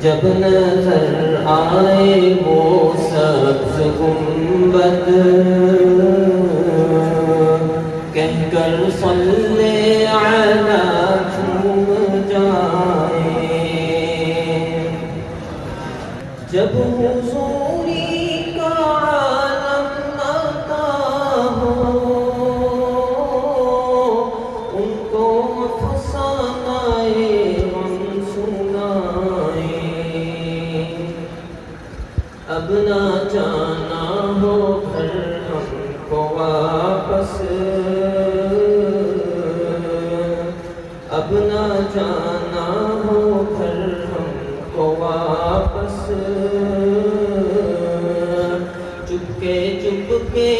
جب نظر آئے وہ سبز گنبد کہہ کر صلی علی جھوم جائے، جب حضوری کا عالم آتا ہو ان کو افسانہ غم سنائے، اب نہ جانا ہو گھر ہم کو واپس، اب نہ جانا ہو گھر ہم کو واپس، چپکے چپکے